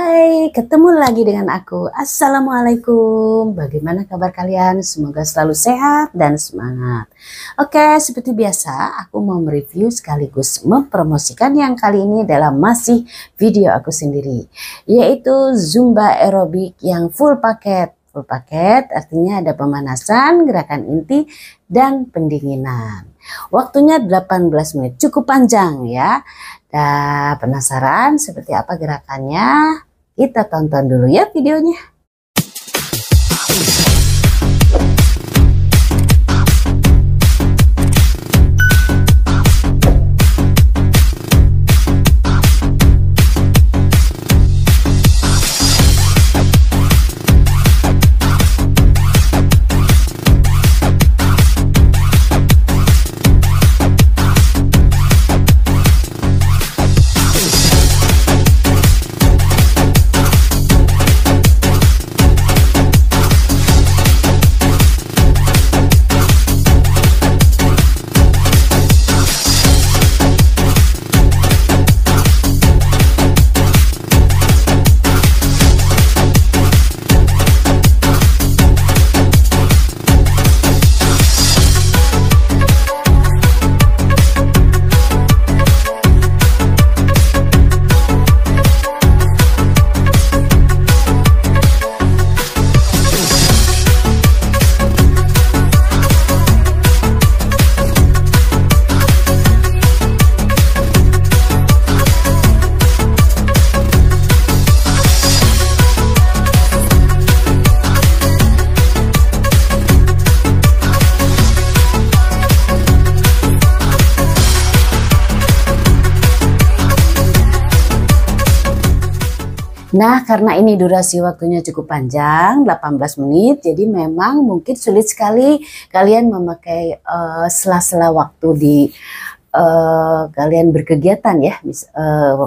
Hai, ketemu lagi dengan aku. Assalamualaikum. Bagaimana kabar kalian? Semoga selalu sehat dan semangat. Oke, seperti biasa aku mau mereview sekaligus mempromosikan yang kali ini adalah masih video aku sendiri, yaitu Zumba aerobik yang full paket. Full paket artinya ada pemanasan, gerakan inti, dan pendinginan. Waktunya 18 menit, cukup panjang ya. Nah, penasaran seperti apa gerakannya? Kita tonton dulu ya videonya. Nah, karena ini durasi waktunya cukup panjang, 18 menit, jadi memang mungkin sulit sekali kalian memakai sela-sela waktu di kalian berkegiatan ya.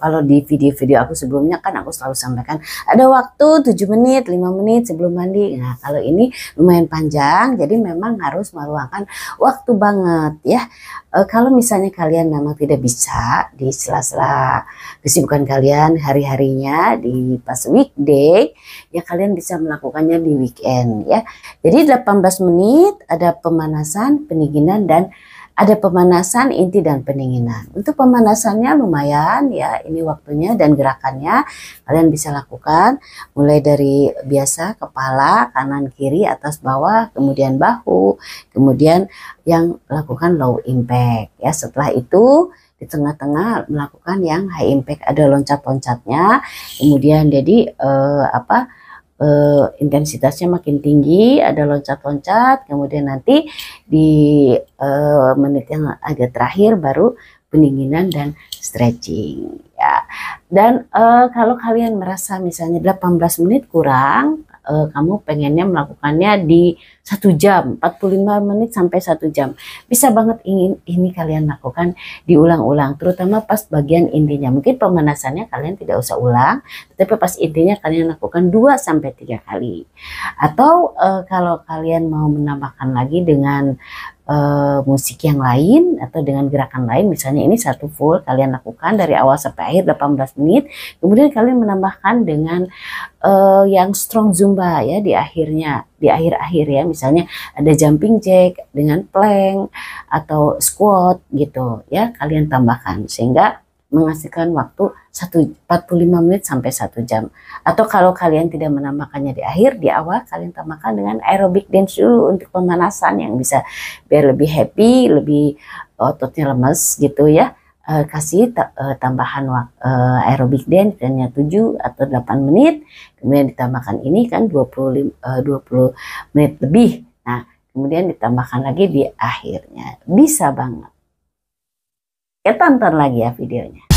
Kalau di video-video aku sebelumnya kan aku selalu sampaikan ada waktu 7 menit, 5 menit sebelum mandi. Nah, kalau ini lumayan panjang, jadi memang harus meluangkan waktu banget ya. Kalau misalnya kalian memang tidak bisa di sela-sela kesibukan kalian hari-harinya di pas weekday, ya kalian bisa melakukannya di weekend ya. Jadi 18 menit ada pemanasan, pendinginan, dan ada pemanasan inti dan pendinginan. Untuk pemanasannya lumayan ya, ini waktunya dan gerakannya kalian bisa lakukan mulai dari biasa kepala, kanan kiri, atas bawah, kemudian bahu, kemudian yang lakukan low impact ya. Setelah itu di tengah-tengah melakukan yang high impact, ada loncat-loncatnya, kemudian jadi intensitasnya makin tinggi, ada loncat-loncat, kemudian nanti di menit yang agak terakhir baru pendinginan dan stretching ya. Dan kalau kalian merasa misalnya 18 menit kurang, kamu pengennya melakukannya di 1 jam, 45 menit sampai 1 jam. Bisa banget ini kalian lakukan diulang-ulang, terutama pas bagian intinya. Mungkin pemanasannya kalian tidak usah ulang, tetapi pas intinya kalian lakukan 2 sampai 3 kali. Atau kalau kalian mau menambahkan lagi dengan musik yang lain atau dengan gerakan lain, misalnya ini satu full kalian lakukan dari awal sampai akhir 18 menit, kemudian kalian menambahkan dengan yang strong zumba ya di akhirnya, di akhir-akhir ya, misalnya ada jumping jack dengan plank atau squat gitu ya, kalian tambahkan sehingga menghasilkan waktu 45 menit sampai 1 jam. Atau kalau kalian tidak menambahkannya di akhir, di awal kalian tambahkan dengan aerobic dance dulu untuk pemanasan yang bisa biar lebih happy, lebih ototnya lemes gitu ya. Kasih tambahan aerobic dance hanya 7 atau 8 menit, kemudian ditambahkan ini kan 20 menit lebih. Nah, kemudian ditambahkan lagi di akhirnya. Bisa banget. Kita tonton lagi ya videonya.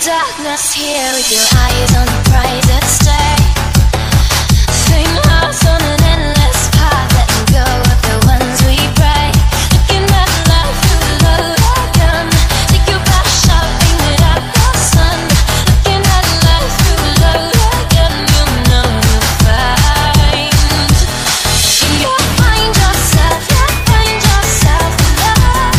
darkness here with your eyes on the prize at stake. Same hearts on an endless path, letting go of the ones we break. Looking at life through the load of gun. Take your back shot, aim it at the sun. Looking at life through the load of gun. You'll know you'll find. You'll find yourself, you'll find yourself in love.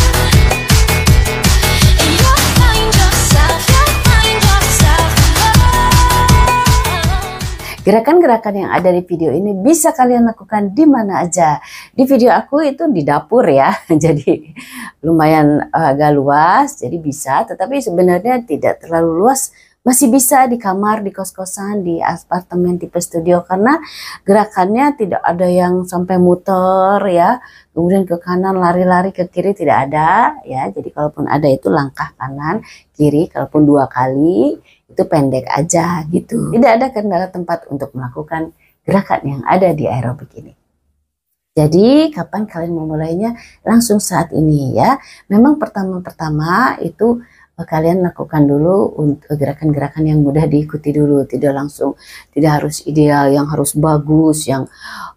And you'll find yourself, you'll find yourself in love. Gerakan-gerakan yang ada di video ini bisa kalian lakukan di mana aja. Di video aku itu di dapur ya, jadi lumayan agak luas, jadi bisa. Tetapi sebenarnya tidak terlalu luas, masih bisa di kamar, di kos-kosan, di apartemen tipe studio, karena gerakannya tidak ada yang sampai muter ya, kemudian ke kanan lari-lari ke kiri, tidak ada ya. Jadi kalaupun ada itu langkah kanan kiri, kalaupun 2 kali itu pendek aja gitu. Tidak ada kendala tempat untuk melakukan gerakan yang ada di aerobik ini. Jadi kapan kalian memulainya? Langsung saat ini ya. Memang pertama-tama itu kalian lakukan dulu untuk gerakan-gerakan yang mudah diikuti dulu. Tidak langsung, tidak harus ideal, yang harus bagus, yang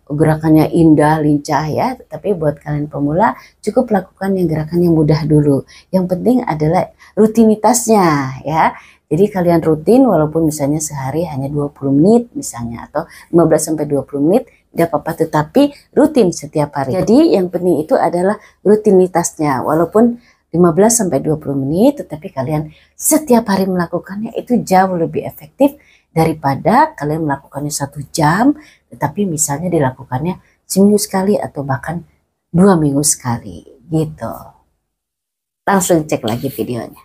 gerakannya indah, lincah ya. Tapi buat kalian pemula cukup lakukan yang gerakan yang mudah dulu. Yang penting adalah rutinitasnya ya. Jadi kalian rutin walaupun misalnya sehari hanya 20 menit misalnya, atau 15-20 menit tidak apa-apa, tetapi rutin setiap hari. Jadi yang penting itu adalah rutinitasnya, walaupun 15-20 menit tetapi kalian setiap hari melakukannya, itu jauh lebih efektif daripada kalian melakukannya 1 jam tetapi misalnya dilakukannya seminggu sekali atau bahkan 2 minggu sekali gitu. Langsung cek lagi videonya.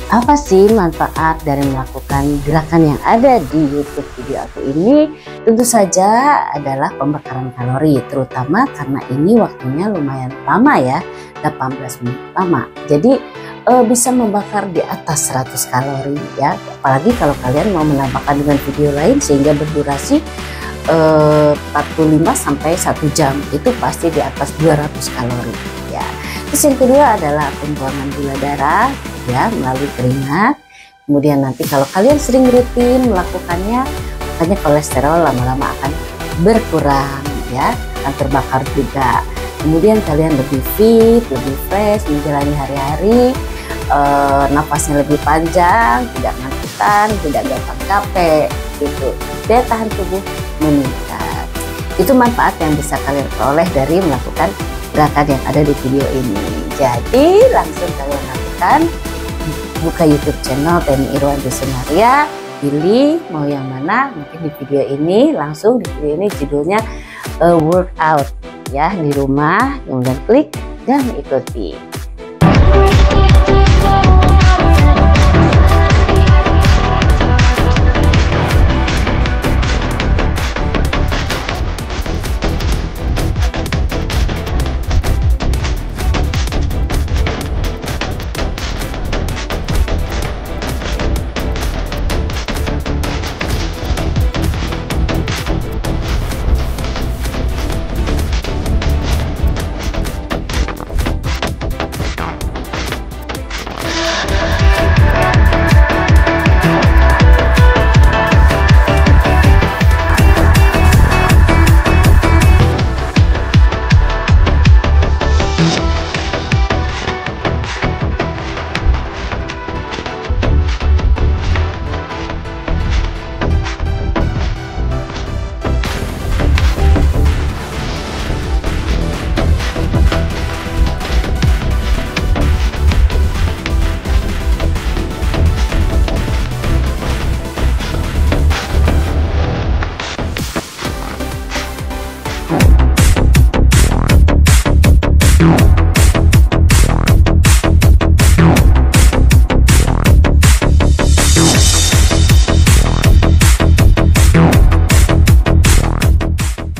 Apa sih manfaat dari melakukan gerakan yang ada di YouTube video aku ini? Tentu saja adalah pembakaran kalori, terutama karena ini waktunya lumayan lama ya, 18 menit lama. Jadi bisa membakar di atas 100 kalori ya. Apalagi kalau kalian mau menambahkan dengan video lain sehingga berdurasi 45 sampai 1 jam, itu pasti di atas 200 kalori ya. Terus yang kedua adalah pembuangan gula darah ya melalui keringat. Kemudian nanti kalau kalian sering rutin melakukannya, makanya kolesterol lama-lama akan berkurang ya, akan terbakar juga. Kemudian kalian lebih fit, lebih fresh menjalani hari-hari, nafasnya lebih panjang, tidak ngantukan, tidak gampang capek gitu. Daya tahan tubuh meningkat. Itu manfaat yang bisa kalian peroleh dari melakukan gerakan yang ada di video ini. Jadi langsung kalian lakukan, buka YouTube channel Teni Irwanti Sunaria, pilih mau yang mana. Mungkin di video ini, langsung di video ini judulnya workout ya, di rumah, kemudian klik dan ikuti.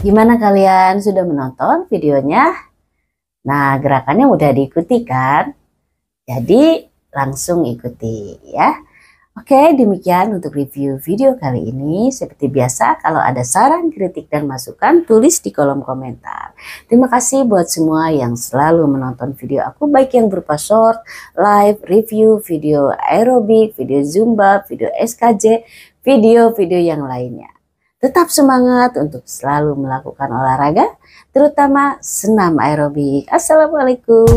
Gimana kalian sudah menonton videonya? Nah, gerakannya mudah diikuti kan? Jadi langsung ikuti ya. Oke, demikian untuk review video kali ini. Seperti biasa, kalau ada saran, kritik, dan masukan, tulis di kolom komentar. Terima kasih buat semua yang selalu menonton video aku, baik yang berupa short, live, review, video aerobik, video zumba, video SKJ, video-video yang lainnya. Tetap semangat untuk selalu melakukan olahraga, terutama senam aerobik. Assalamualaikum.